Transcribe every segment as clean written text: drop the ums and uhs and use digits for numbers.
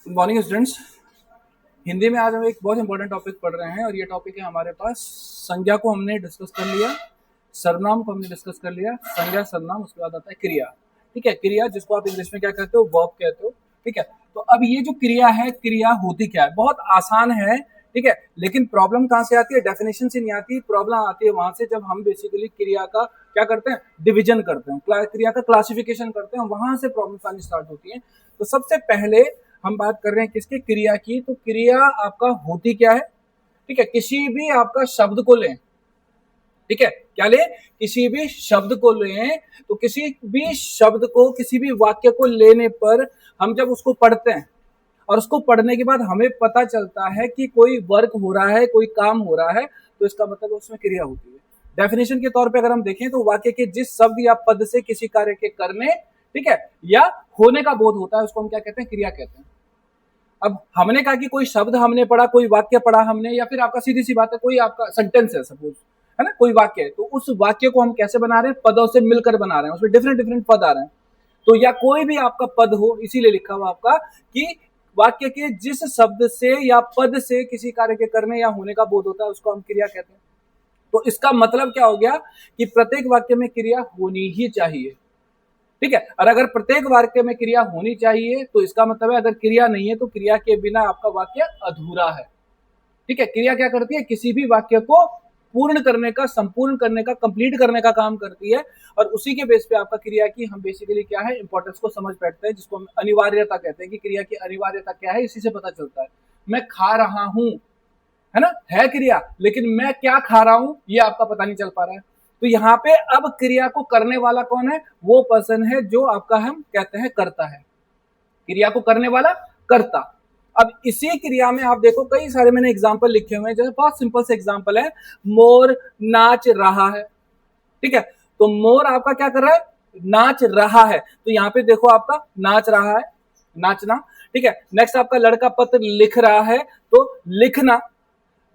Good morning students. Hindi में आज हम एक बहुत इंपॉर्टेंट टॉपिक पढ़ रहे हैं और ये टॉपिक है हमारे पास। संज्ञा को हमने डिस्कस कर लिया, सर्वनाम को हमने डिस्कस कर लिया। संज्ञा, सर्वनाम, उसके बाद आता है क्रिया। ठीक है, क्रिया जिसको आप इंग्लिश में क्या कहते हो, वर्ब कहते हो। ठीक है, तो अब ये जो क्रिया है, क्रिया होती क्या है? बहुत आसान है। ठीक है, लेकिन प्रॉब्लम कहाँ से आती है? डेफिनेशन से नहीं आती। प्रॉब्लम आती है वहां से जब हम बेसिकली क्रिया का क्या करते हैं, डिवीजन करते हैं, क्रिया का क्लासिफिकेशन करते हैं, वहां से प्रॉब्लम आनी स्टार्ट होती है। तो सबसे पहले हम बात कर रहे हैं किसकी? क्रिया की। तो क्रिया आपका होती क्या है? ठीक है, किसी भी आपका शब्द को लें। ठीक है, क्या लें? किसी भी शब्द को लें। तो किसी भी शब्द को, किसी भी वाक्य को लेने पर हम जब उसको पढ़ते हैं और उसको पढ़ने के बाद हमें पता चलता है कि कोई वर्क हो रहा है, कोई काम हो रहा है, तो इसका मतलब उसमें क्रिया होती है। डेफिनेशन के तौर पे अगर हम देखें तो वाक्य के जिस शब्द या पद से किसी कार्य के करने, ठीक है, या होने का बोध होता है, उसको हम क्या कहते हैं? क्रिया कहते हैं। अब हमने कहा कि कोई शब्द हमने पढ़ा, कोई वाक्य पढ़ा हमने, या फिर आपका सीधी सी बात है कोई आपका सेंटेंस है सपोज, है ना, कोई वाक्य है, तो उस वाक्य को हम कैसे बना रहे हैं? पदों से मिलकर बना रहे हैं, उसमें डिफरेंट डिफरेंट पद आ रहे हैं। तो या कोई भी आपका पद हो, इसीलिए लिखा हुआ आपका कि वाक्य के जिस शब्द से या पद से किसी कार्य के करने या होने का बोध होता है, उसको हम क्रिया कहते हैं। तो इसका मतलब क्या हो गया कि प्रत्येक वाक्य में क्रिया होनी ही चाहिए। ठीक है, और अगर प्रत्येक वाक्य में क्रिया होनी चाहिए तो इसका मतलब है अगर क्रिया नहीं है तो क्रिया के बिना आपका वाक्य अधूरा है। ठीक है, क्रिया क्या करती है? किसी भी वाक्य को पूर्ण करने का, संपूर्ण करने का, कंप्लीट करने का काम करती है। और उसी के बेस पे आपका क्रिया की हम बेसिकली क्या है, इंपॉर्टेंस को समझ बैठते हैं, जिसको हम अनिवार्यता कहते हैं कि क्रिया की अनिवार्यता क्या है। इसी से पता चलता है। मैं खा रहा हूं, है ना, है क्रिया, लेकिन मैं क्या खा रहा हूं ये आपका पता नहीं चल पा रहा है। तो यहाँ पे अब क्रिया को करने वाला कौन है? वो पर्सन है जो आपका हम कहते हैं करता है। क्रिया को करने वाला कर्ता। अब इसी क्रिया में आप देखो कई सारे मैंने एग्जाम्पल लिखे हुए हैं। जैसे बहुत सिंपल से एग्जाम्पल है, मोर नाच रहा है। ठीक है, तो मोर आपका क्या कर रहा है? नाच रहा है। तो यहाँ पे देखो आपका नाच रहा है, नाचना। ठीक है, नेक्स्ट आपका लड़का पत्र लिख रहा है, तो लिखना।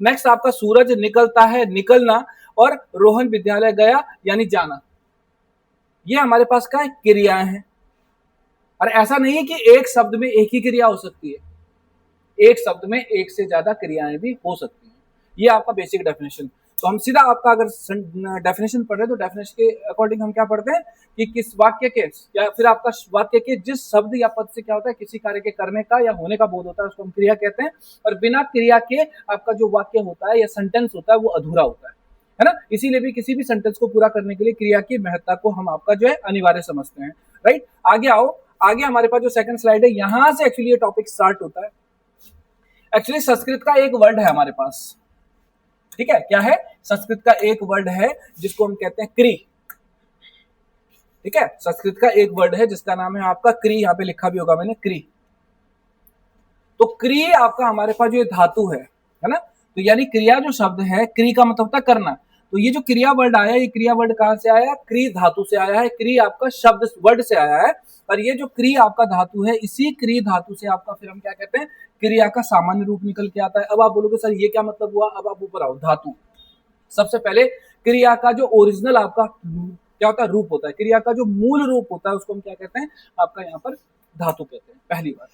नेक्स्ट आपका सूरज निकलता है, निकलना। और रोहन विद्यालय गया, यानी जाना। ये हमारे पास क्या है? क्रियाएं हैं। और ऐसा नहीं है कि एक शब्द में एक ही क्रिया हो सकती है, एक शब्द में एक से ज्यादा क्रियाएं भी हो सकती हैं। ये आपका बेसिक डेफिनेशन। तो हम सीधा आपका अगर डेफिनेशन पढ़ रहे हैं तो डेफिनेशन के अकॉर्डिंग हम क्या पढ़ते हैं कि किस वाक्य के या फिर आपका वाक्य के जिस शब्द या पद से क्या होता है, किसी कार्य के करने का या होने का बोध होता है, उसको हम क्रिया कहते हैं। और बिना क्रिया के आपका जो वाक्य होता है या सेंटेंस होता है वो अधूरा होता है ना। इसीलिए भी किसी भी सेंटेंस को पूरा करने के लिए क्रिया की महत्ता को हम आपका जो है अनिवार्य समझते हैं। राइट, आगे आओ। आगे हमारे पास जो सेकंड स्लाइड है, यहां से एक्चुअली ये टॉपिक स्टार्ट होता है। एक्चुअली संस्कृत का एक वर्ड है हमारे पास। ठीक है, क्या है? संस्कृत का एक वर्ड है जिसको हम कहते हैं क्री। ठीक है, संस्कृत का एक वर्ड है जिसका नाम है आपका क्री। यहां पे लिखा भी होगा मैंने, क्री। तो क्री आपका हमारे पास जो धातु है ना। तो यानी क्रिया जो शब्द है, क्री का मतलब होता है करना। तो ये जो क्रिया वर्ड आया, ये क्रिया वर्ड कहां से आया? क्री धातु से आया है। क्री आपका शब्द वर्ड से आया है। और ये जो क्री आपका धातु है, इसी क्री धातु से आपका फिर हम क्या कहते हैं? क्रिया का सामान्य रूप निकल के आता है। अब आप बोलोगे सर ये क्या मतलब हुआ? अब आप ऊपर आओ। धातु सबसे पहले, क्रिया का जो ओरिजिनल आपका क्या होता है? रूप होता है। क्रिया का जो मूल रूप होता है उसको हम क्या कहते हैं? आपका यहाँ पर धातु कहते हैं। पहली बात,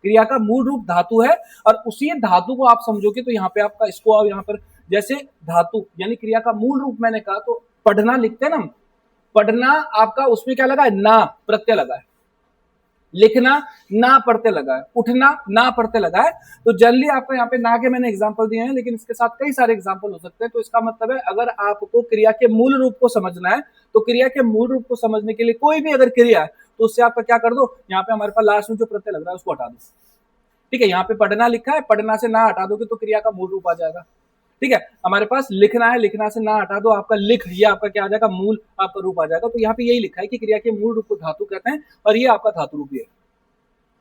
क्रिया का मूल रूप धातु है। और उसी धातु को आप समझोगे तो यहाँ पे आपका इसको अब यहाँ पर जैसे धातु यानी क्रिया का मूल रूप मैंने कहा, तो पढ़ना लिखते हैं ना, पढ़ना आपका उसमें क्या लगा है? ना प्रत्यय लगा है। लिखना ना पढ़ते लगा है। उठना ना पढ़ते लगा है। तो जनरली आपको यहाँ पे ना के मैंने एग्जांपल दिए हैं, लेकिन इसके साथ कई सारे एग्जांपल हो सकते हैं। तो इसका मतलब है अगर आपको क्रिया के मूल रूप को समझना है तो क्रिया के मूल रूप को समझने के लिए कोई भी अगर क्रिया है तो उससे आपका क्या कर दो, यहाँ पे हमारे पास लास्ट में जो प्रत्यय लग रहा है उसको हटा दो। ठीक है, यहाँ पे पढ़ना लिखा है, पढ़ना से ना हटा दोगे तो क्रिया का मूल रूप आ जाएगा। ठीक है, हमारे पास लिखना है, लिखना से ना हटा दो, आपका लिख, ये आपका क्या आ जाएगा? मूल आपका रूप आ जाएगा। तो यहाँ पे यही लिखा है कि क्रिया के मूल रूप को धातु कहते हैं और ये आपका धातु रूप है।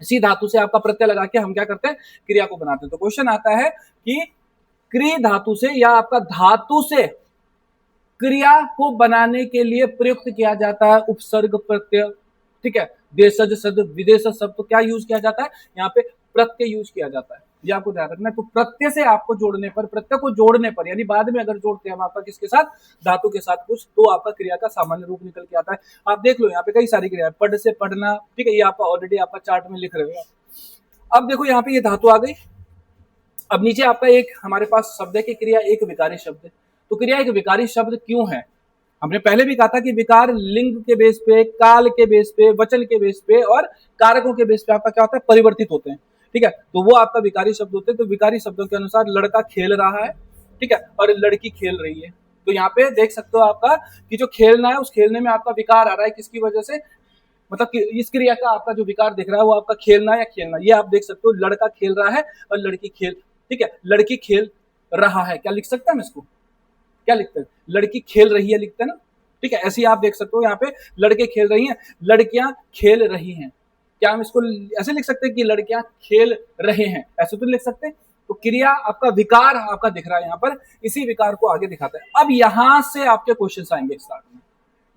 इसी धातु से आपका प्रत्यय लगा के हम क्या करते हैं? क्रिया को बनाते हैं। तो क्वेश्चन आता है कि क्री धातु से या आपका धातु से क्रिया को बनाने के लिए प्रयुक्त किया जाता है उपसर्ग प्रत्यय। ठीक है, देशज शब्द, विदेशज शब्द, तो क्या यूज किया जाता है? यहाँ पे प्रत्यय यूज किया जाता है। ये आपको ध्यान रखना है। तो प्रत्यय से आपको जोड़ने पर, प्रत्यय को जोड़ने पर, यानी बाद में अगर जोड़ते हैं हम आपका किसके साथ? धातु के साथ कुछ, तो आपका क्रिया का सामान्य रूप निकल के आता है। आप देख लो यहाँ पे कई सारी क्रिया, पढ़ से पढ़ना। ठीक है, ये आपका ऑलरेडी आपका चार्ट में लिख रहे हो। अब देखो यहाँ पे ये धातु आ गई। अब नीचे आपका एक हमारे पास शब्द है कि क्रिया एक विकारी शब्द है। तो क्रिया एक विकारी शब्द क्यों है? हमने पहले भी कहा था कि विकार लिंग के बेस पे, काल के बेस पे, वचन के बेस पे और कारकों के बेस पे आपका क्या होता है, परिवर्तित होते हैं। ठीक है, तो वो आपका विकारी शब्द होते हैं। तो विकारी शब्दों के अनुसार लड़का खेल रहा है, ठीक है, और लड़की खेल रही है। तो यहाँ पे देख सकते हो आपका कि जो खेलना है उस खेलने में आपका विकार आ रहा है, किसकी वजह से, मतलब कि इस क्रिया का आपका जो विकार दिख रहा है वो आपका खेलना या खेलना, ये आप देख सकते हो। लड़का खेल रहा है और लड़की खेल, ठीक है, लड़की खेल रहा है। क्या लिख सकते हैं हम इसको, क्या लिखते हैं, लड़की खेल रही है लिखते हैं ना, ठीक है। ऐसे ही आप देख सकते हो यहाँ पे लड़के खेल रही हैं, लड़कियां खेल रही हैं। क्या हम इसको ऐसे लिख सकते हैं कि लड़कियां खेल रहे हैं, ऐसे तो लिख सकते हैं। तो क्रिया आपका विकार आपका दिख रहा है यहाँ पर, इसी विकार को आगे दिखाता है। अब यहां से आपके क्वेश्चन आएंगे स्टार्ट में।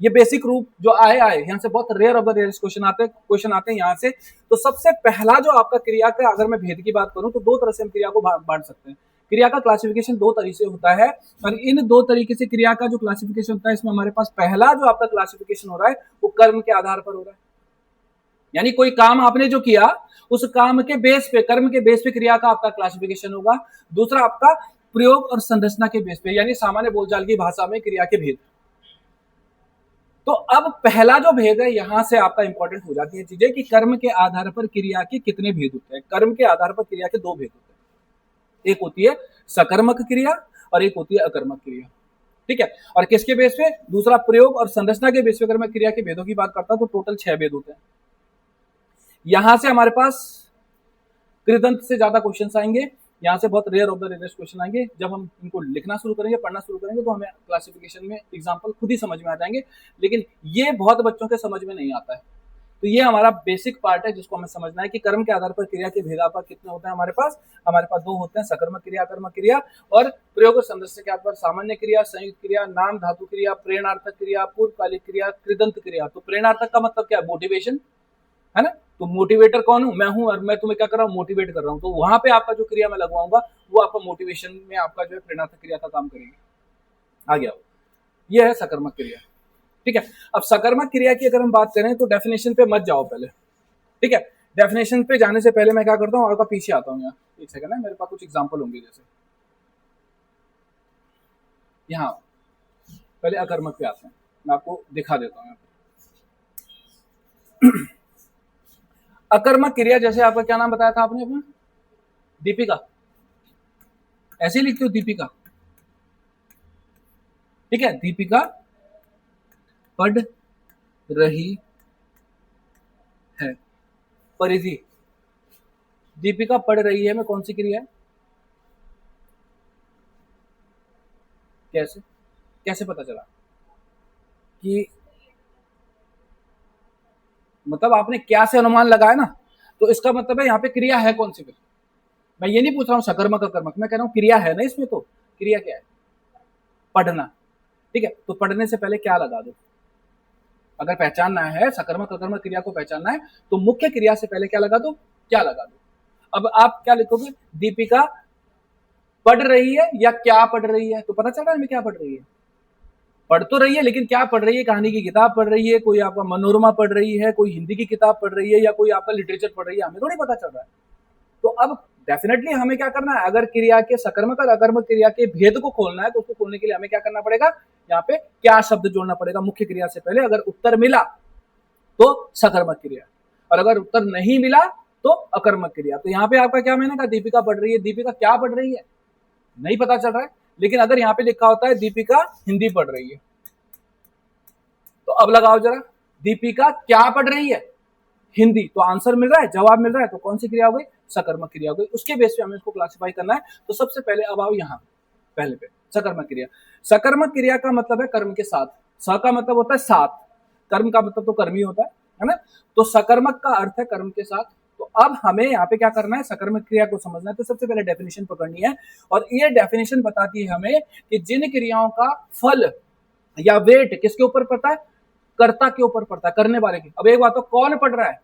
ये बेसिक रूप जो आए यहाँ से बहुत rare of the rare question आते हैं यहाँ से। तो सबसे पहला जो आपका क्रिया का, अगर मैं भेद की बात करूं तो दो तरह से हम क्रिया को बांट सकते हैं। क्रिया का क्लासिफिकेशन दो तरीके से होता है, और इन दो तरीके से क्रिया का जो क्लासिफिकेशन होता है, इसमें हमारे पास पहला जो आपका क्लासिफिकेशन हो रहा है वो कर्म के आधार पर हो रहा है। यानी कोई काम आपने जो किया उस काम के बेस पे, कर्म के बेस पे क्रिया का आपका क्लासिफिकेशन होगा। दूसरा आपका प्रयोग और संरचना के बेस पे, यानी सामान्य बोलचाल की भाषा में क्रिया के भेद। तो अब पहला जो भेद है यहां से आपका इंपॉर्टेंट हो जाती है चीजें कि कर्म के आधार पर क्रिया के कितने भेद होते हैं। कर्म के आधार पर क्रिया के दो भेद होते हैं, एक होती है सकर्मक क्रिया और एक होती है अकर्मक क्रिया, ठीक है। और किसके बेस पे, दूसरा प्रयोग और संरचना के बेस पे अगर मैं क्रिया के भेदों की बात करता हूं तो टोटल 6 भेद होते हैं। यहां से हमारे पास कृदंत से ज्यादा क्वेश्चन आएंगे, यहाँ से बहुत rare of the rarest question आएंगे। जब हम इनको लिखना शुरू करेंगे, पढ़ना शुरू करेंगे, तो हमें क्लासिफिकेशन में एग्जांपल खुद ही समझ में आ जाएंगे, लेकिन ये बहुत बच्चों के समझ में नहीं आता है। तो ये हमारा बेसिक पार्ट है जिसको हमें समझना है कि कर्म के आधार पर क्रिया के भेदापात कितने होते हैं हमारे पास दो होते हैं, सकर्मक क्रिया, अकर्मक क्रिया। और प्रयोग और संरचना के आधार पर सामान्य क्रिया, संयुक्त क्रिया, नाम धातु क्रिया, प्रेरणार्थक क्रिया, पूर्वकालिक क्रिया, कृदंत क्रिया। तो प्रेरणार्थक का मतलब क्या है, मोटिवेशन, है ना। तो मोटिवेटर कौन हूं, मैं हूं, और मैं तुम्हें क्या कर रहा हूं, मोटिवेट कर रहा हूं। तो वहां पे आपका जो क्रिया मैं लगवाऊंगा वो आपका मोटिवेशन में आपका जो है प्रेरणार्थक क्रिया का काम करेगी। आ गया, ये है सकर्मक क्रिया, ठीक है। अब सकर्मक क्रिया की अगर हम बात करें तो डेफिनेशन पे मत जाओ पहले, ठीक है। डेफिनेशन पे जाने से पहले मैं क्या करता हूँ, आपका पीछे आता हूँ। यहाँ एक सेकंड है, मेरे पास कुछ एग्जाम्पल होंगे। जैसे यहाँ पहले अकर्मक पे आते हैं, मैं आपको दिखा देता हूँ। अकर्मक क्रिया, जैसे आपका क्या नाम बताया था आपने अपना, दीपिका, ऐसे ही लिखते हो दीपिका, ठीक है। दीपिका पढ़ रही है, परिधि, दीपिका पढ़ रही है में कौन सी क्रिया है, कैसे कैसे पता चला कि, मतलब आपने क्या से अनुमान लगाया ना, तो इसका मतलब है यहाँ पे क्रिया है कौन सी। फिर मैं ये नहीं पूछ रहा हूँ सकर्मक अकर्मक, मैं कह रहा हूँ क्रिया है ना इसमें। तो क्रिया क्या है, पढ़ना, ठीक है। तो पढ़ने से पहले क्या लगा दो, अगर पहचानना है सकर्मक अकर्मक क्रिया को पहचानना है तो मुख्य क्रिया से पहले क्या लगा दो, क्या लगा दो। अब आप क्या लिखोगे, दीपिका पढ़ रही है या क्या पढ़ रही है, तो पता चल रहा है क्या पढ़ रही है, पढ़ तो रही है लेकिन क्या पढ़ रही है, कहानी की किताब पढ़ रही है, कोई आपका मनोरमा पढ़ रही है, कोई हिंदी की किताब पढ़ रही है, या कोई आपका लिटरेचर पढ़ रही है, हमें थोड़ी पता चल रहा है। तो अब डेफिनेटली हमें क्या करना है, अगर क्रिया के सकर्मक और अकर्मक क्रिया के भेद को खोलना है तो उसको खोलने के लिए हमें क्या करना पड़ेगा, यहाँ पे क्या शब्द जोड़ना पड़ेगा मुख्य क्रिया से पहले। अगर उत्तर मिला तो सकर्मक क्रिया, और अगर उत्तर नहीं मिला तो अकर्मक क्रिया। तो यहाँ पे आपका क्या मैंने कहा, दीपिका पढ़ रही है, दीपिका क्या पढ़ रही है नहीं पता चल रहा है, लेकिन अगर यहाँ पे लिखा होता है दीपिका हिंदी पढ़ रही है, तो अब लगाओ जरा, दीपिका क्या पढ़ रही है, हिंदी। तो आंसर मिल रहा है, जवाब मिल रहा है, तो कौन सी क्रिया हो गई, सकर्मक क्रिया हो गई। उसके बेस पे हमें इसको क्लासिफाई करना है। तो सबसे पहले अब आओ यहाँ पहले पे, सकर्मक क्रिया। सकर्मक क्रिया का मतलब है कर्म के साथ, स का मतलब होता है साथ, कर्म का मतलब तो कर्मी होता है ना। तो सकर्मक का अर्थ है कर्म के साथ। तो अब हमें यहाँ पे क्या करना है, सकर्मक क्रिया को समझना है। तो सबसे पहले डेफिनेशन पकड़नी है, और ये डेफिनेशन बताती है हमें कि जिन क्रियाओं का फल या वेट किसके ऊपर पड़ता है, कर्ता के ऊपर पड़ता है, करने वाले के। अब एक बात, तो कौन पढ़ रहा है,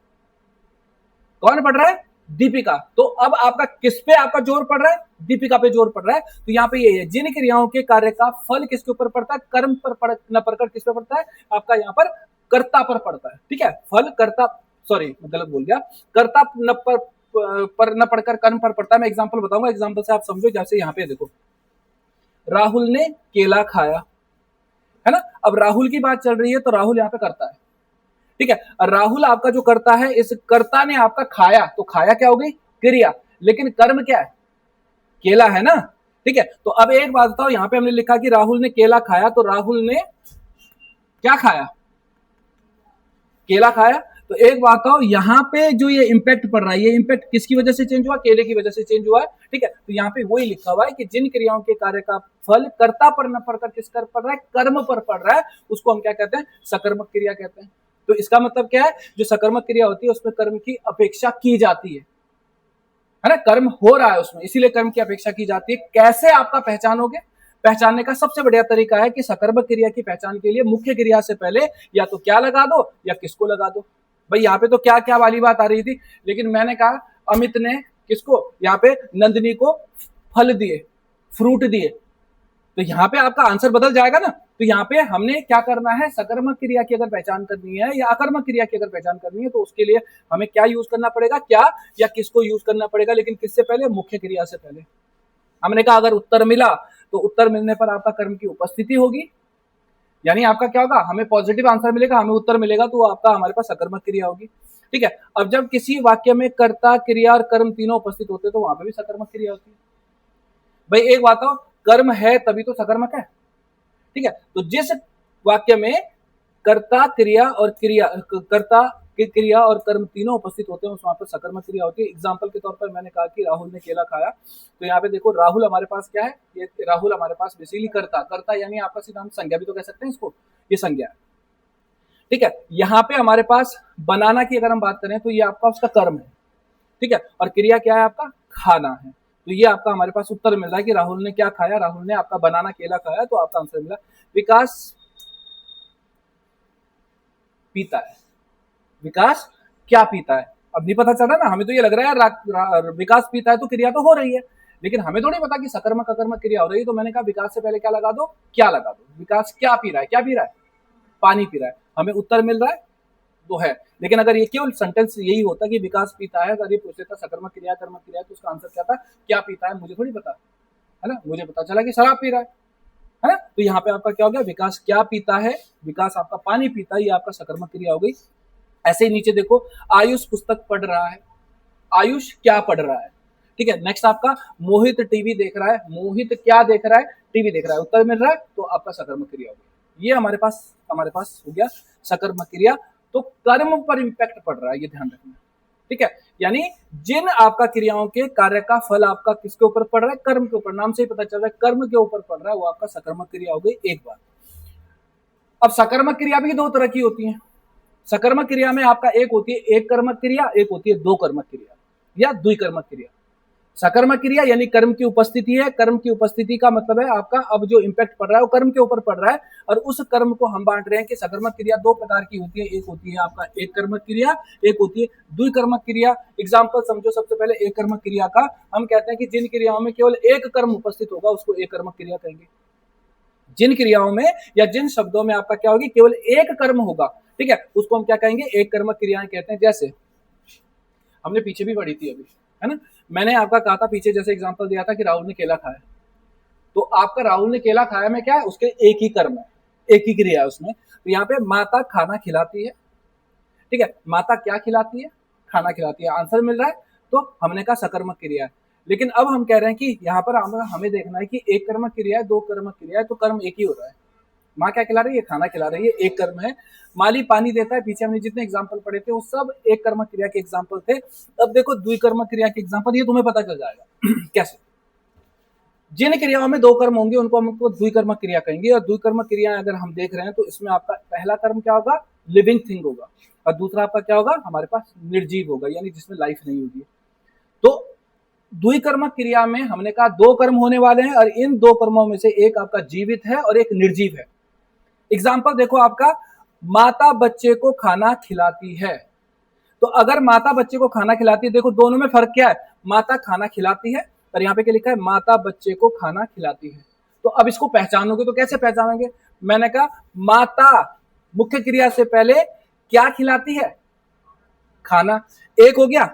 कौन पढ़ रहा है, दीपिका। तो अब आपका किस पे आपका जोर पड़ रहा है, दीपिका पे जोर पड़ रहा है। तो यहाँ पे ये है, जिन क्रियाओं के कार्य का फल किसके ऊपर पड़ता है, कर्म पर न पड़कर किस पे पड़ता है, आपका यहाँ पर कर्ता पर पड़ता है, ठीक है। फल कर्ता, सॉरी मैं गलत बोल गया, कर्ता न पर पर न पढ़कर कर्म पर पड़ता है। मैं एग्जांपल बताऊंगा, एग्जांपल से आप समझो। जैसे यहाँ पे देखो, राहुल ने केला खाया, है ना। अब राहुल की बात चल रही है तो राहुल यहाँ पे करता है, ठीक है। राहुल आपका जो करता है, इस कर्ता ने आपका खाया, तो खाया क्या हो गई, क्रिया, लेकिन कर्म क्या है, केला है ना, ठीक है। तो अब एक बात बताओ, यहां पे हमने लिखा कि राहुल ने केला खाया, तो राहुल ने क्या खाया, केला खाया। तो एक बात बताओ, यहां पे जो ये इंपैक्ट पड़ रहा है, ये इंपैक्ट किसकी वजह से चेंज हुआ, केले की वजह से चेंज हुआ है, ठीक है। तो यहाँ पे वही लिखा हुआ है कि जिन क्रियाओं के कार्य का फल कर्ता पर न पड़कर किस पर पड़ रहा है, कर्म पर पड़ रहा है, उसको हम क्या कहते हैं, सकर्मक क्रिया कहते हैं। तो इसका मतलब क्या है, जो सकर्मक क्रिया होती है उसमें कर्म की अपेक्षा की जाती है ना, कर्म हो रहा है उसमें, इसीलिए कर्म की अपेक्षा की जाती है। कैसे आपका पहचानोगे, पहचानने का सबसे बढ़िया तरीका है कि सकर्मक क्रिया की पहचान के लिए मुख्य क्रिया से पहले या तो क्या लगा दो या किसको लगा दो। भाई यहाँ पे तो क्या क्या वाली बात आ रही थी, लेकिन मैंने कहा अमित ने किसको, यहाँ पे नंदिनी को फल दिए, फ्रूट दिए, तो यहाँ पे आपका आंसर बदल जाएगा ना। तो यहाँ पे हमने क्या करना है, सकर्मक क्रिया की अगर पहचान करनी है या अकर्मक क्रिया की अगर पहचान करनी है, तो उसके लिए हमें क्या यूज करना पड़ेगा, क्या या किसको यूज करना पड़ेगा, लेकिन किससे पहले, मुख्य क्रिया से पहले। हमने कहा अगर उत्तर मिला तो उत्तर मिलने पर आपका कर्म की उपस्थिति होगी, यानी आपका क्या होगा, हमें पॉजिटिव आंसर मिलेगा, हमें उत्तर मिलेगा, तो आपका हमारे पास सकर्मक क्रिया होगी, ठीक है। अब जब किसी वाक्य में कर्ता, क्रिया और कर्म तीनों उपस्थित होते हैं तो वहां पे भी सकर्मक क्रिया होती है। भाई एक बात हो, कर्म है तभी तो सकर्मक है, ठीक है। तो जिस वाक्य में कर्ता, क्रिया और क्रिया और कर्म तीनों उपस्थित होते हैं, उस वहां पर सकर्मक क्रिया होती है। एग्जाम्पल के तौर पर मैंने कहा कि राहुल ने केला खाया, तो यहाँ पे देखो राहुल हमारे पास क्या है, ये राहुल हमारे पास बेसिकली कर्ता यानी आपका सीधा हम संज्ञा भी तो कह सकते हैं इसको, ये संज्ञा है, ठीक है। यहाँ पे हमारे पास बनाना की अगर हम बात करें तो ये आपका उसका कर्म है, ठीक है, और क्रिया क्या है, आपका खाना है। तो ये आपका हमारे पास उत्तर मिल रहा है कि राहुल ने क्या खाया, राहुल ने आपका बनाना केला खाया, तो आपका आंसर मिला। विकास पीता है, विकास क्या पीता है, अब नहीं पता चला ना, हमें तो ये लग रहा है विकास पीता है तो क्रिया तो हो रही है, लेकिन हमें तो नहीं पता कि सकर्मक अकर्मक क्रिया हो रही है। तो मैंने कहा विकास से पहले क्या लगा दो, क्या लगा दो, विकास क्या पी रहा है, क्या पी रहा है, पानी पी रहा है, हमें उत्तर मिल रहा है तो है। लेकिन अगर ये केवल सेंटेंस यही होता कि विकास पीता है, अगर ये पूछते था सकर्मक क्रिया कर्मक क्रिया, तो उसका आंसर क्या था, क्या पीता है, मुझे थोड़ी पता है ना, मुझे पता चला कि शराब पी रहा है ना। तो यहाँ पे आपका क्या हो गया, विकास क्या पीता है, विकास आपका पानी पीता है, ये आपका सकर्मक क्रिया हो गई। ऐसे ही नीचे देखो, आयुष पुस्तक पढ़ रहा है, आयुष क्या पढ़ रहा है, ठीक है। नेक्स्ट आपका मोहित टीवी देख रहा है, मोहित क्या देख रहा है, टीवी देख रहा है, उत्तर मिल रहा है, तो आपका सकर्मक क्रिया हो गया। ये हमारे पास हो गया सकर्मक क्रिया। तो कर्म पर इंपैक्ट पड़ रहा है, ये ध्यान रखना, ठीक है। यानी जिन आपका क्रियाओं के कार्य का फल आपका किसके ऊपर पड़ रहा है, कर्म के ऊपर, नाम से ही पता चल रहा है कर्म के ऊपर पड़ रहा है, वो आपका सकर्मक क्रिया हो गई एक बार। अब सकर्मक क्रिया भी दो तरह की होती है। सकर्मक क्रिया में आपका एक होती है एक कर्मक क्रिया, एक होती है दो कर्मक क्रिया या द्विकर्मक क्रिया। सकर्मक क्रिया यानी कर्म की उपस्थिति है, कर्म की उपस्थिति का मतलब है आपका अब जो इंपैक्ट पड़ रहा है वो कर्म के ऊपर पड़ रहा है, और उस कर्म को हम बांट रहे हैं कि सकर्मक क्रिया दो प्रकार की होती है, एक होती है आपका एक कर्मक क्रिया, एक होती है द्विकर्मक क्रिया। एग्जाम्पल समझो, सबसे पहले एक कर्मक क्रिया का हम कहते हैं कि जिन क्रियाओं में केवल एक कर्म उपस्थित होगा उसको एक कर्मक क्रिया कहेंगे। जिन क्रियाओं में या जिन शब्दों में आपका क्या होगी, केवल एक कर्म होगा, ठीक है, उसको हम क्या कहेंगे, एक कर्मक क्रियाएं कहते हैं। जैसे हमने पीछे भी पढ़ी थी अभी, है ना, मैंने आपका कहा था पीछे, जैसे एग्जांपल दिया था कि राहुल ने केला खाया, तो आपका राहुल ने केला खाया में क्या है, उसके एक ही कर्म है, एक ही क्रिया है उसमें। तो यहाँ पे माता खाना खिलाती है, ठीक है, माता क्या खिलाती है, खाना खिलाती है, आंसर मिल रहा है। तो हमने कहा सकर्मक क्रिया है। लेकिन अब हम कह रहे हैं कि यहाँ पर हमें देखना है कि एक कर्मक क्रिया है, दो कर्मक क्रिया है, तो कर्म एक ही हो रहा है। माँ क्या खिला रही है, खाना खिला रही है, एक कर्म है। माली पानी देता है, पीछे हमने जितने एग्जाम्पल पढ़े थे वो सब एक कर्मक क्रिया के एग्जाम्पल थे। अब देखो द्विकर्मक क्रिया के एग्जाम्पल, ये तुम्हें पता चल जाएगा कैसे। जिन क्रियाओं में दो कर्म होंगे उनको हम द्विकर्मक क्रिया कहेंगे, और द्विकर्मक क्रिया अगर हम देख रहे हैं तो इसमें आपका पहला कर्म क्या होगा, लिविंग थिंग होगा, और दूसरा आपका क्या होगा, हमारे पास निर्जीव होगा, यानी जिसमें लाइफ नहीं होगी। तो द्विकर्मक क्रिया में हमने कहा दो कर्म होने वाले हैं, और इन दो कर्मों में से एक आपका जीवित है और एक निर्जीव है। एग्जाम्पल देखो आपका, माता बच्चे को खाना खिलाती है। तो अगर माता बच्चे को खाना खिलाती है, देखो दोनों में फर्क क्या है, माता खाना खिलाती है और यहाँ पे क्या लिखा है, माता बच्चे को खाना खिलाती है। तो अब इसको पहचानोगे तो कैसे पहचानोगे, मैंने कहा माता मुख्य क्रिया से पहले क्या खिलाती है, खाना, एक हो गया।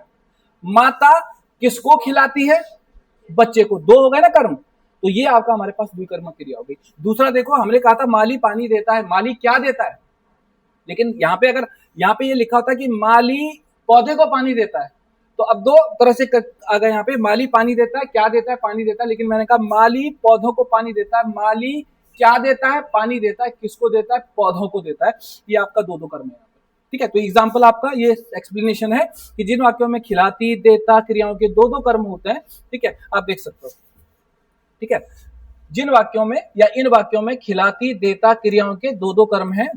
माता किसको खिलाती है? बच्चे को। दो हो गए ना कर्म, तो ये आपका हमारे पास द्विकर्मक क्रिया हो गई। दूसरा देखो, हमने कहा था माली पानी देता है, माली क्या देता है? लेकिन यहाँ पे अगर यहाँ पे ये लिखा होता है कि माली पौधे को पानी देता है, तो अब दो तरह से आ गए यहाँ पे, माली पानी देता है, क्या देता है? पानी देता है। लेकिन मैंने कहा माली पौधों को पानी देता है, माली क्या देता है? पानी देता है। किसको देता है? पौधों को देता है। ये आपका दो दो कर्म है यहाँ पे, ठीक है। तो एग्जाम्पल आपका ये एक्सप्लेनेशन है कि जिन वाक्यों में खिलाती देता क्रियाओं के दो दो कर्म होते हैं, ठीक है, आप देख सकते हो, ठीक है। जिन वाक्यों में या इन वाक्यों में खिलाती देता क्रियाओं के दो दो कर्म हैं,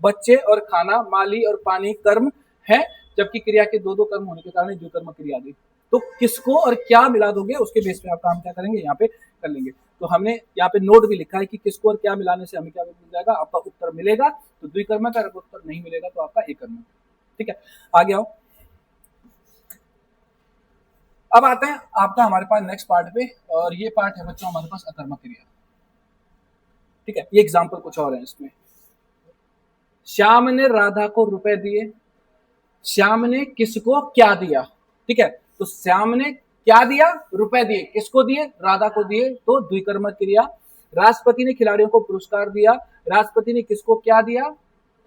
बच्चे और खाना, माली और पानी कर्म है, जबकि क्रिया के दो दो कर्म होने के कारण द्विकर्म क्रिया आ गई। तो किसको और क्या मिला दोगे, उसके बेस पे आप काम क्या करेंगे, यहाँ पे कर लेंगे। तो हमने यहाँ पे नोट भी लिखा है कि किसको और क्या मिलाने से हमें क्या मिल जाएगा, आपका उत्तर मिलेगा तो द्विकर्मक, अगर उत्तर नहीं मिलेगा तो आपका एक कर्मक, ठीक है। आगे आओ, अब आते हैं आपका हमारे पास नेक्स्ट पार्ट पे, और ये पार्ट है बच्चों हमारे पास अकर्मक क्रिया, ठीक है। ये एग्जाम्पल कुछ और है इसमें। श्याम ने राधा को रुपए दिए, श्याम ने किसको क्या दिया, ठीक है। तो श्याम ने क्या दिया? रुपए दिए। किसको दिए? राधा को दिए, तो द्विकर्मक क्रिया। राष्ट्रपति ने खिलाड़ियों को पुरस्कार दिया, राष्ट्रपति ने किसको क्या दिया?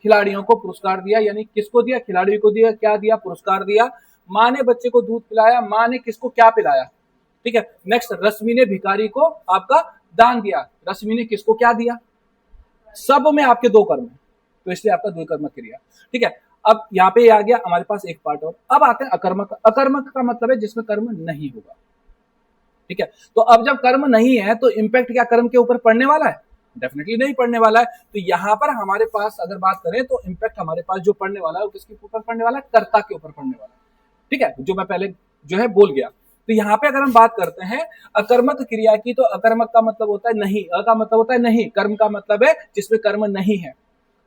खिलाड़ियों को पुरस्कार दिया, यानी किसको दिया? खिलाड़ियों को दिया। क्या दिया? पुरस्कार दिया। माँ ने बच्चे को दूध पिलाया, माँ ने किसको क्या पिलाया, ठीक है। नेक्स्ट, रश्मि ने भिखारी को आपका दान दिया, रश्मि ने किसको क्या दिया? सब में आपके दो कर्म है, तो इसलिए आपका द्विकर्मक क्रिया, ठीक है। अब यहाँ पे आ गया हमारे पास एक पार्ट और। अब आते हैं अकर्मक। अकर्मक का मतलब है जिसमें कर्म नहीं होगा, ठीक है। तो अब जब कर्म नहीं है तो इम्पैक्ट क्या कर्म के ऊपर पड़ने वाला है? डेफिनेटली नहीं पड़ने वाला है। तो यहाँ पर हमारे पास अगर बात करें तो इम्पैक्ट हमारे पास जो पड़ने वाला है वो किसके ऊपर पड़ने वाला है? कर्ता के ऊपर पड़ने वाला है, ठीक है, जो मैं पहले जो है बोल गया। तो यहाँ पे अगर हम बात करते हैं अकर्मक क्रिया की, तो अकर्मक का मतलब होता है नहीं, अ का मतलब होता है नहीं, कर्म का मतलब है जिसमें कर्म नहीं है।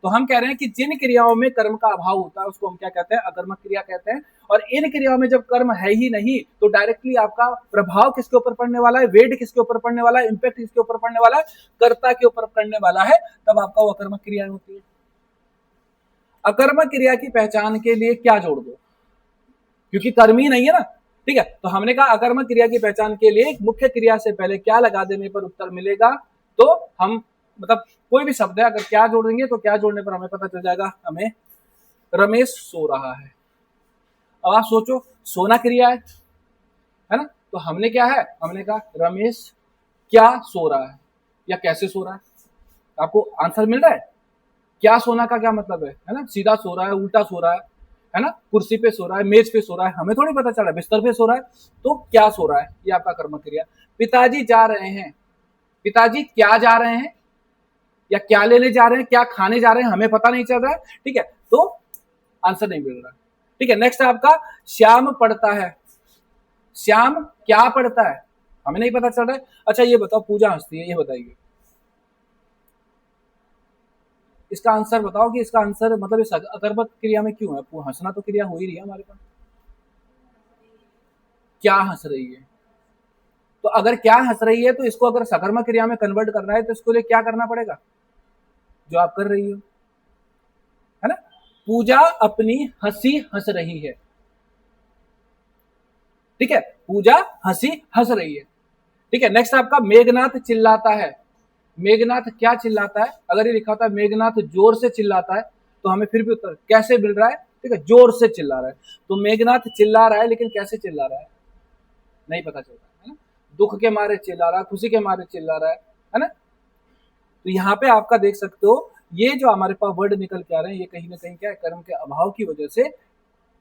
तो हम कह रहे हैं कि जिन क्रियाओं में कर्म का अभाव होता है उसको हम क्या कहते हैं? अकर्मक क्रिया कहते हैं। और इन क्रियाओं में जब कर्म है ही नहीं तो डायरेक्टली आपका प्रभाव किसके ऊपर पड़ने वाला है? वेट किसके ऊपर पड़ने वाला है? इंपैक्ट किसके ऊपर पड़ने वाला है? कर्ता के ऊपर पड़ने वाला है। तब आपका वो अकर्मक क्रिया होती है। अकर्मक क्रिया की पहचान के लिए क्या जोड़ दो, क्योंकि कर्म ही नहीं है ना, ठीक है। तो हमने कहा अकर्मक क्रिया की पहचान के लिए मुख्य क्रिया से पहले क्या लगा देने पर उत्तर मिलेगा। तो हम मतलब कोई भी शब्द है अगर क्या जोड़ेंगे तो क्या जोड़ने पर हमें पता चल जाएगा, हमें रमेश सो रहा है। अब आप सोचो, सोना क्रिया है ना, तो हमने क्या है, हमने कहा रमेश क्या सो रहा है या कैसे सो रहा है। आपको आंसर मिल रहा है? क्या सोना का क्या मतलब है ना, सीधा सो रहा है, उल्टा सो रहा है ना, कुर्सी पे सो रहा है, मेज पे सो रहा है, हमें थोड़ी पता चल रहा है, बिस्तर पे सो रहा है। तो क्या सो रहा है, ये आपका कर्मक क्रिया। पिताजी जा रहे हैं, पिताजी क्या जा रहे हैं या क्या लेने जा रहे हैं, क्या खाने जा रहे हैं, हमें पता नहीं चल रहा है, ठीक है, तो आंसर नहीं मिल रहा है, ठीक है। नेक्स्ट है आपका श्याम पढ़ता है, श्याम क्या पढ़ता है, हमें नहीं पता चल रहा है। अच्छा ये बताओ, पूजा हंसती है, ये बताइए इसका आंसर बताओ कि इसका आंसर मतलब इस अकर्मक क्रिया में क्यों है? हंसना तो क्रिया हो ही रही है हमारे पास, क्या हंस रही है, तो अगर क्या हंस रही है तो इसको अगर सकर्मक क्रिया में कन्वर्ट करना है तो इसके लिए क्या करना पड़ेगा, जो आप कर रही हो, है ना। पूजा अपनी हंसी हंस रही है, ठीक है, पूजा हंसी हंस रही है, ठीक है। नेक्स्ट आपका मेघनाथ चिल्लाता है, मेघनाथ क्या चिल्लाता है, अगर ये लिखा होता है मेघनाथ जोर से चिल्लाता है तो हमें फिर भी उत्तर कैसे मिल रहा है, ठीक है, जोर से चिल्ला रहा है। तो मेघनाथ चिल्ला रहा है लेकिन कैसे चिल्ला रहा है, नहीं पता चल रहा है ना, दुख के मारे चिल्ला रहा है, खुशी के मारे चिल्ला रहा है ना। तो यहाँ पे आपका देख सकते हो ये जो हमारे पास वर्ड निकल के आ रहे हैं ये कहीं ना कहीं क्या है, कर्म के अभाव की वजह से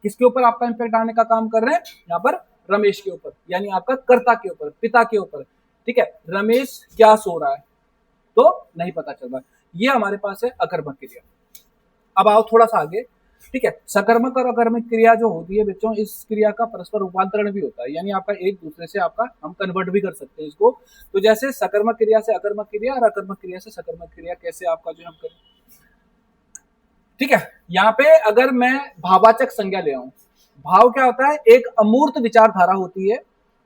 किसके ऊपर आपका इंपैक्ट आने का काम कर रहे हैं, यहाँ पर रमेश के ऊपर, यानी आपका कर्ता के ऊपर, पिता के ऊपर, ठीक है। रमेश क्या सो रहा है तो नहीं पता चल रहा, ये हमारे पास है अकर्मक क्रिया। अब आओ थोड़ा सा आगे, ठीक है। सकर्मक और अकर्मक क्रिया जो होती है बच्चों, इस क्रिया का परस्पर रूपांतरण भी होता है, यानी आपका एक दूसरे से आपका हम कन्वर्ट भी कर सकते हैं इसको। तो जैसे सकर्मक क्रिया से अकर्मक क्रिया और अकर्मक क्रिया से सकर्मक क्रिया कैसे आपका जो हम करें, ठीक है। यहाँ पे अगर मैं भाववाचक संज्ञा ले आऊं, भाव क्या होता है, एक अमूर्त विचारधारा होती है।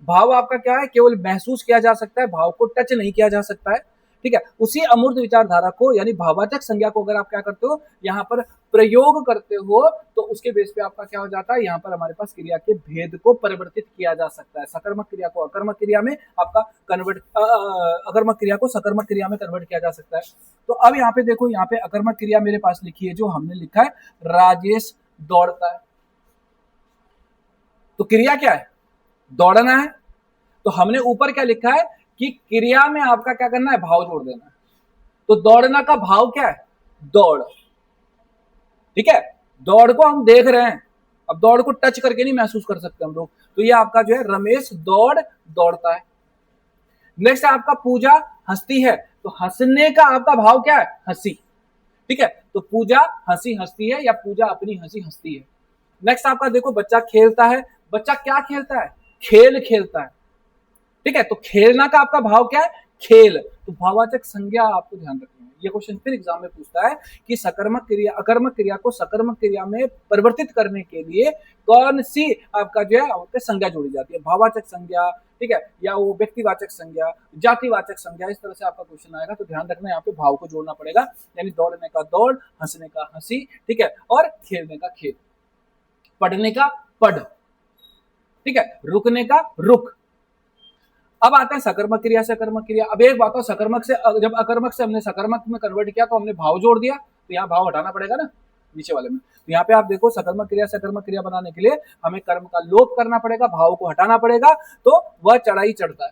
भाव आपका क्या है, केवल महसूस किया जा सकता है, भाव को टच नहीं किया जा सकता है, ठीक है। उसी अमूर्त विचारधारा को यानी भाववाचक संज्ञा को अगर आप क्या करते हो यहाँ पर प्रयोग करते हो तो उसके बेस पे आपका क्या हो जाता है, यहाँ पर हमारे पास क्रिया के भेद को परिवर्तित किया जा सकता है। सकर्मक क्रिया को अकर्मक क्रिया में आपका अकर्मक क्रिया को सकर्मक क्रिया में कन्वर्ट किया जा सकता है। तो अब यहाँ पे देखो, यहाँ पे अकर्मक क्रिया मेरे पास लिखी है, जो हमने लिखा है राजेश दौड़ता है। तो क्रिया क्या है, दौड़ना है। तो हमने ऊपर क्या लिखा है कि क्रिया में आपका क्या करना है, भाव जोड़ देना है। तो दौड़ना का भाव क्या है, दौड़, ठीक है। दौड़ को हम देख रहे हैं, अब दौड़ को टच करके नहीं महसूस कर सकते हम लोग। तो ये आपका जो है रमेश दौड़ता है। नेक्स्ट आपका पूजा हंसती है। तो हंसने का आपका भाव क्या है, हंसी, ठीक है। तो पूजा हंसी हंसती है या पूजा अपनी हंसी हंसती है। नेक्स्ट आपका देखो बच्चा खेलता है। बच्चा क्या खेलता है, खेल खेलता है, ठीक है। तो खेलना का आपका भाव क्या है, खेल। तो भाववाचक संज्ञा आपको ध्यान रखनी है। ये क्वेश्चन फिर एग्जाम में पूछता है कि सकर्मक क्रिया अकर्मक क्रिया को सकर्मक क्रिया में परिवर्तित करने के लिए कौन सी आपका जो है संज्ञा जोड़ी जाती है, भाववाचक संज्ञा, ठीक है, या वो व्यक्तिवाचक संज्ञा, जातिवाचक संज्ञा। इस तरह से आपका क्वेश्चन आएगा। तो ध्यान रखना, यहाँ पे भाव को जोड़ना पड़ेगा, यानी दौड़ने का दौड़, हंसने का हंसी, ठीक है, और खेलने का खेल, पढ़ने का पढ़, ठीक है, रुकने का रुक। अब आते हैं सकर्मक क्रिया से अकर्मक क्रिया। अब एक बात हो, सकर्मक से जब अकर्मक से हमने सकर्मक में कन्वर्ट किया तो हमने भाव जोड़ दिया, तो यहाँ भाव हटाना पड़ेगा ना नीचे वाले में। तो यहाँ पे आप देखो सकर्मक क्रिया से अकर्मक क्रिया बनाने के लिए हमें कर्म का लोप करना पड़ेगा, भाव को हटाना पड़ेगा। तो वह चढ़ाई चढ़ता है,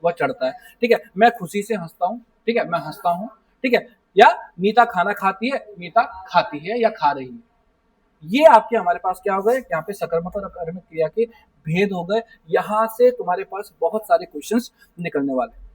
वह चढ़ता है, ठीक है। मैं खुशी से हंसता हूँ, ठीक है, मैं हंसता हूँ, ठीक है। या मीता खाना खाती है, मीता खाती है या खा रही है। ये आपके हमारे पास क्या हो गए, यहाँ पे सकर्मक और अकर्मक क्रिया के भेद हो गए। यहां से तुम्हारे पास बहुत सारे क्वेश्चंस निकलने वाले हैं।